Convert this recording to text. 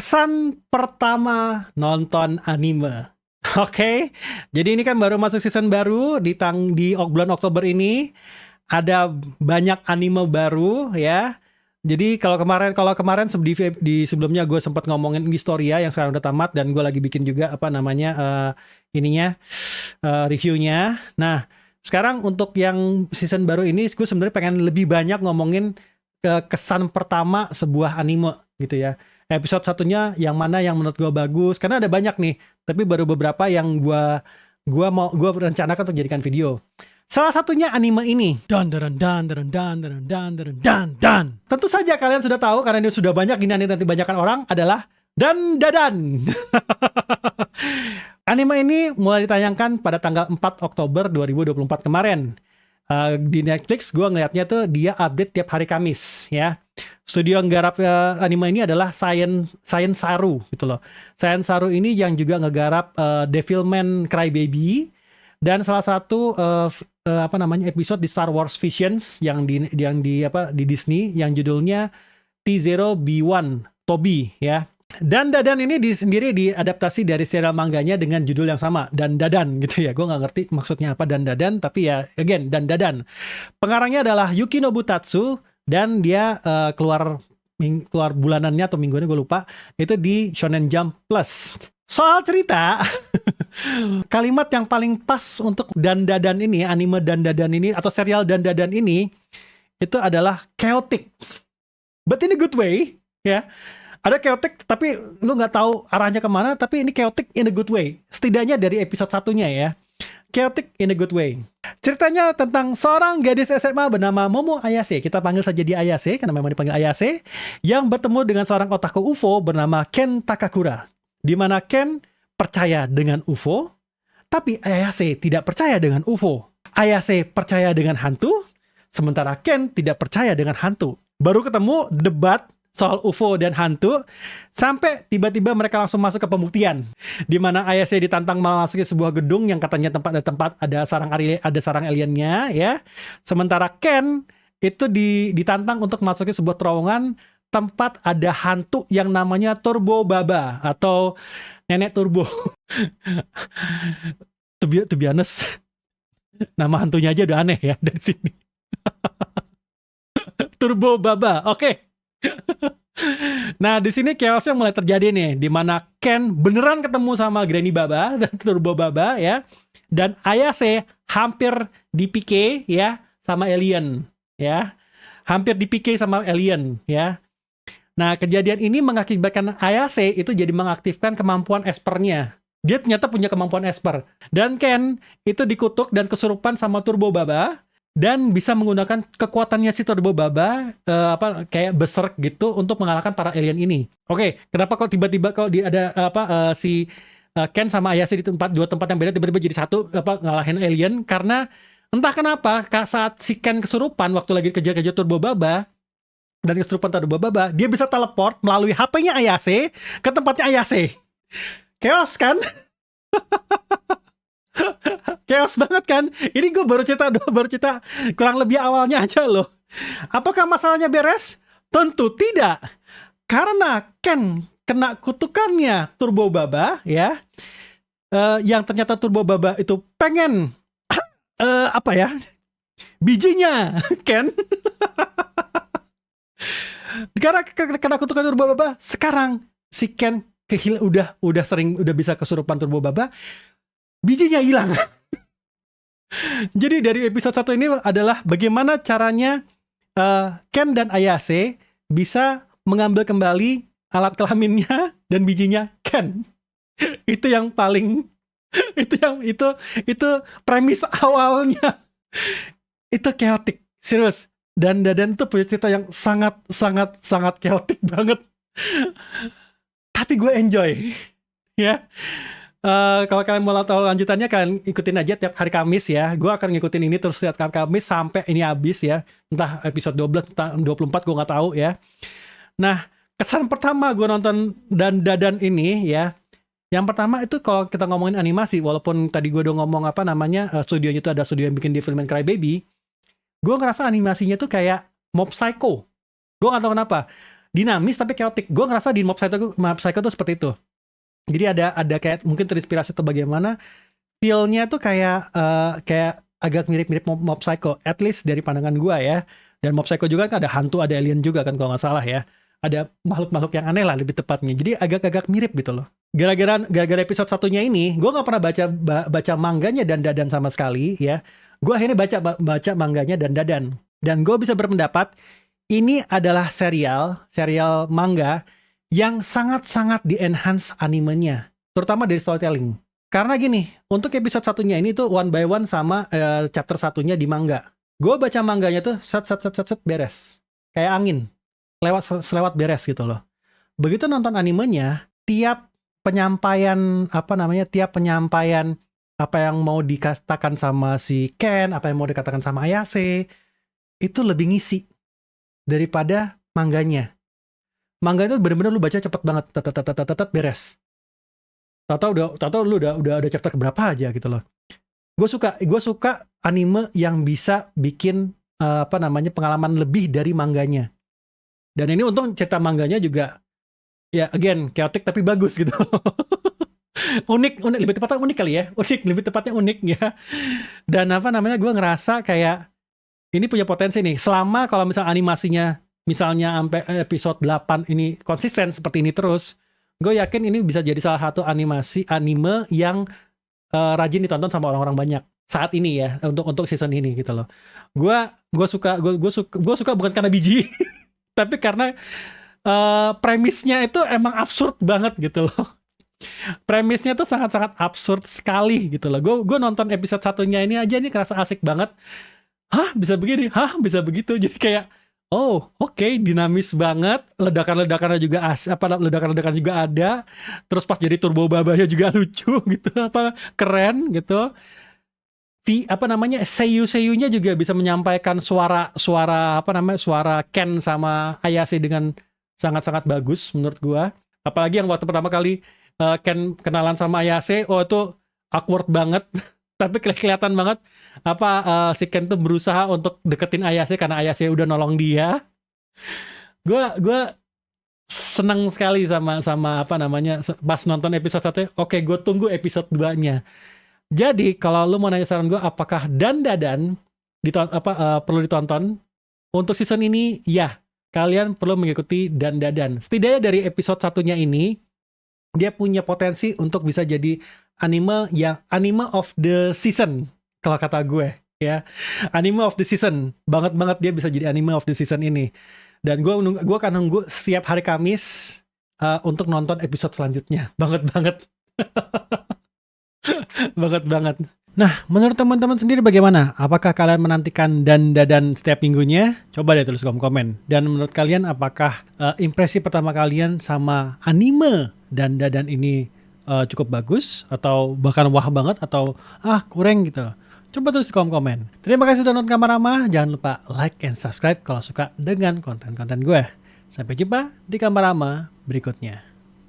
Kesan pertama nonton anime. Oke, jadi ini kan baru masuk season baru di bulan Oktober ini. Ada banyak anime baru ya. Jadi kalau kemarin di sebelumnya gue sempat ngomongin Historia yang sekarang udah tamat dan gue lagi bikin juga apa namanya reviewnya. Nah, sekarang untuk yang season baru ini gue sebenarnya pengen lebih banyak ngomongin kesan pertama sebuah anime gitu ya. Episode satunya yang mana yang menurut gue bagus karena ada banyak nih, tapi baru beberapa yang gue rencanakan untuk jadikan video. Salah satunya anime ini. Dan dan dan dan dan dan dan dan dan dan. Tentu saja kalian sudah tahu karena ini sudah banyak gini nanti banyakan orang adalah Dan Dadan. Anime ini mulai ditayangkan pada tanggal 4 Oktober 2024 kemarin. Di Netflix gue ngeliatnya tuh dia update tiap hari Kamis ya. Studio yang garap anime ini adalah Science Saru gitu loh. Science Saru ini yang juga ngegarap Devilman Crybaby dan salah satu episode di Star Wars Visions yang di Disney yang judulnya T0B1 Toby ya. Dan Dadan ini sendiri diadaptasi dari serial manganya dengan judul yang sama, Dan Dadan gitu ya. Gue nggak ngerti maksudnya apa Dan Dadan, tapi ya again Dan Dadan. Pengarangnya adalah Yuki Nobutatsu dan dia keluar bulanannya atau mingguannya gue lupa. Itu di Shonen Jump Plus. Soal cerita, kalimat yang paling pas untuk Dan Dadan ini, anime Dan Dadan ini atau serial Dan Dadan ini itu adalah chaotic, but in a good way ya. Ada chaotic tapi lu nggak tahu arahnya kemana, tapi ini chaotic in a good way. Setidaknya dari episode satunya ya. Chaotic in a good way. Ceritanya tentang seorang gadis SMA bernama Momo Ayase. Kita panggil saja dia Ayase karena memang dipanggil Ayase, yang bertemu dengan seorang otaku UFO bernama Ken Takakura. Di mana Ken percaya dengan UFO, tapi Ayase tidak percaya dengan UFO. Ayase percaya dengan hantu, sementara Ken tidak percaya dengan hantu. Baru ketemu debat soal UFO dan hantu, sampai tiba-tiba mereka langsung masuk ke pembuktian, di mana Ayase ditantang memasuki sebuah gedung yang katanya tempat ada sarang aliennya ya. Sementara Ken itu ditantang untuk memasuki sebuah terowongan tempat ada hantu yang namanya Turbo Baba atau Nenek Turbo. To be honest, nama hantunya aja udah aneh ya dari sini. Turbo Baba, oke. Nah, di sini chaosnya mulai terjadi nih, di mana Ken beneran ketemu sama Granny Baba dan Turbo Baba ya, dan Ayase hampir di-PK ya sama alien ya, hampir di-PK sama alien ya. Nah, kejadian ini mengakibatkan Ayase itu jadi mengaktifkan kemampuan Espernya. Dia ternyata punya kemampuan Esper, dan Ken itu dikutuk dan kesurupan sama Turbo Baba. Dan bisa menggunakan kekuatannya si Turbo Baba kayak berserk gitu untuk mengalahkan para alien ini. Oke, kenapa kok tiba-tiba kalau ada si Ken sama Ayase di dua tempat yang beda tiba-tiba jadi satu ngalahin alien? Karena entah kenapa saat si Ken kesurupan waktu lagi kejar-kejar Turbo Baba dan kesurupan Turbo Baba, dia bisa teleport melalui HP-nya Ayase ke tempatnya Ayase. Chaos kan? Chaos banget kan? Ini gue baru cerita kurang lebih awalnya aja loh. Apakah masalahnya beres? Tentu tidak. Karena Ken kena kutukannya Turbo Baba ya. Yang ternyata Turbo Baba itu pengen bijinya Ken. Karena kena kutukan Turbo Baba, sekarang si Ken udah bisa kesurupan Turbo Baba. Bijinya hilang. Jadi dari episode 1 ini adalah bagaimana caranya Ken dan Ayase bisa mengambil kembali alat kelaminnya dan bijinya Ken. Itu yang paling itu premis awalnya. Itu chaotic, serius. Dan Dadan tuh punya cerita yang sangat chaotic banget. Tapi gue enjoy. Ya. Kalau kalian mau tahu lanjutannya, kalian ikutin aja tiap hari Kamis ya. Gue akan ngikutin ini terus tiap hari Kamis sampai ini habis ya. Entah episode 12, entah 24, gue nggak tahu ya. Nah, kesan pertama gue nonton Dan Dadan ini ya. Yang pertama itu kalau kita ngomongin animasi, walaupun tadi gue udah ngomong studionya itu ada studio yang bikin Devilman Crybaby, gue ngerasa animasinya tuh kayak Mob Psycho. Gue nggak tahu kenapa. dinamis tapi chaotic. Gue ngerasa di Mob Psycho tuh seperti itu. Jadi ada kayak mungkin terinspirasi atau bagaimana, feel-nya tuh kayak agak mirip-mirip Mob Psycho, at least dari pandangan gue ya. Dan Mob Psycho juga kan ada hantu, ada alien juga kan kalau nggak salah ya. Ada makhluk-makhluk yang aneh lah lebih tepatnya. Jadi agak-agak mirip gitu loh. Gara-gara episode satunya ini, gue nggak pernah baca mangganya dan Dadan sama sekali ya. Gue akhirnya baca mangganya dan Dadan. Dan gue bisa berpendapat ini adalah serial manga yang sangat-sangat di-enhance animenya, terutama dari storytelling. Karena gini, untuk episode satunya ini tuh one by one sama chapter satunya di manga. Gue baca mangganya tuh set beres. Kayak angin. Selewat beres gitu loh. Begitu nonton animenya, tiap penyampaian apa yang mau dikatakan sama si Ken, apa yang mau dikatakan sama Ayase, itu lebih ngisi daripada mangganya. Manga itu bener-bener lu baca cepet banget, beres. Tahu lu udah chapter keberapa aja gitu loh. Gue suka anime yang bisa bikin pengalaman lebih dari mangganya. Dan ini untung cerita mangganya juga ya again chaotic tapi bagus gitu. unik lebih tepatnya unik kali ya. Lebih tepatnya unik ya. Dan gue ngerasa kayak ini punya potensi nih. Selama kalau misalnya animasinya misalnya sampai episode 8 ini konsisten seperti ini terus, gue yakin ini bisa jadi salah satu anime yang rajin ditonton sama orang-orang banyak saat ini ya, untuk season ini gitu loh. Gue suka bukan karena biji, tapi karena premisnya itu emang absurd banget gitu loh. Premisnya tuh sangat-sangat absurd sekali gitu loh. Gue nonton episode satunya ini aja nih kerasa asik banget. Hah, bisa begini? Hah, bisa begitu? Jadi kayak, oh, oke, dinamis banget. Ledakan-ledakannya juga ledakan-ledakan juga ada. Terus pas jadi turbo babanya juga lucu gitu, keren gitu. Seiyu-seiyunya juga bisa menyampaikan suara Ken sama Ayase dengan sangat-sangat bagus menurut gua. Apalagi yang waktu pertama kali Ken kenalan sama Ayase, itu awkward banget. Tapi kelihatan banget si Ken tuh berusaha untuk deketin Ayase karena Ayase udah nolong dia. Gue seneng sekali sama pas nonton episode 1. Oke, gue tunggu episode 2-nya. Jadi kalau lu mau nanya saran gue apakah Dadan perlu ditonton untuk season ini, ya kalian perlu mengikuti Dadan. Setidaknya dari episode 1-nya ini dia punya potensi untuk bisa jadi anime of the season kalau kata gue ya. Anime of the season banget dia bisa jadi anime of the season ini. Dan gue akan nunggu setiap hari Kamis untuk nonton episode selanjutnya. Banget banget. Nah, menurut teman-teman sendiri bagaimana? Apakah kalian menantikan Dadan setiap minggunya? Coba deh tulis komen. Dan menurut kalian apakah impresi pertama kalian sama anime Dadan ini cukup bagus atau bahkan wah banget atau kurang gitu? Coba tulis di komen. Terima kasih sudah nonton Kamarama. Jangan lupa like and subscribe kalau suka dengan konten-konten gue. Sampai jumpa di Kamarama berikutnya.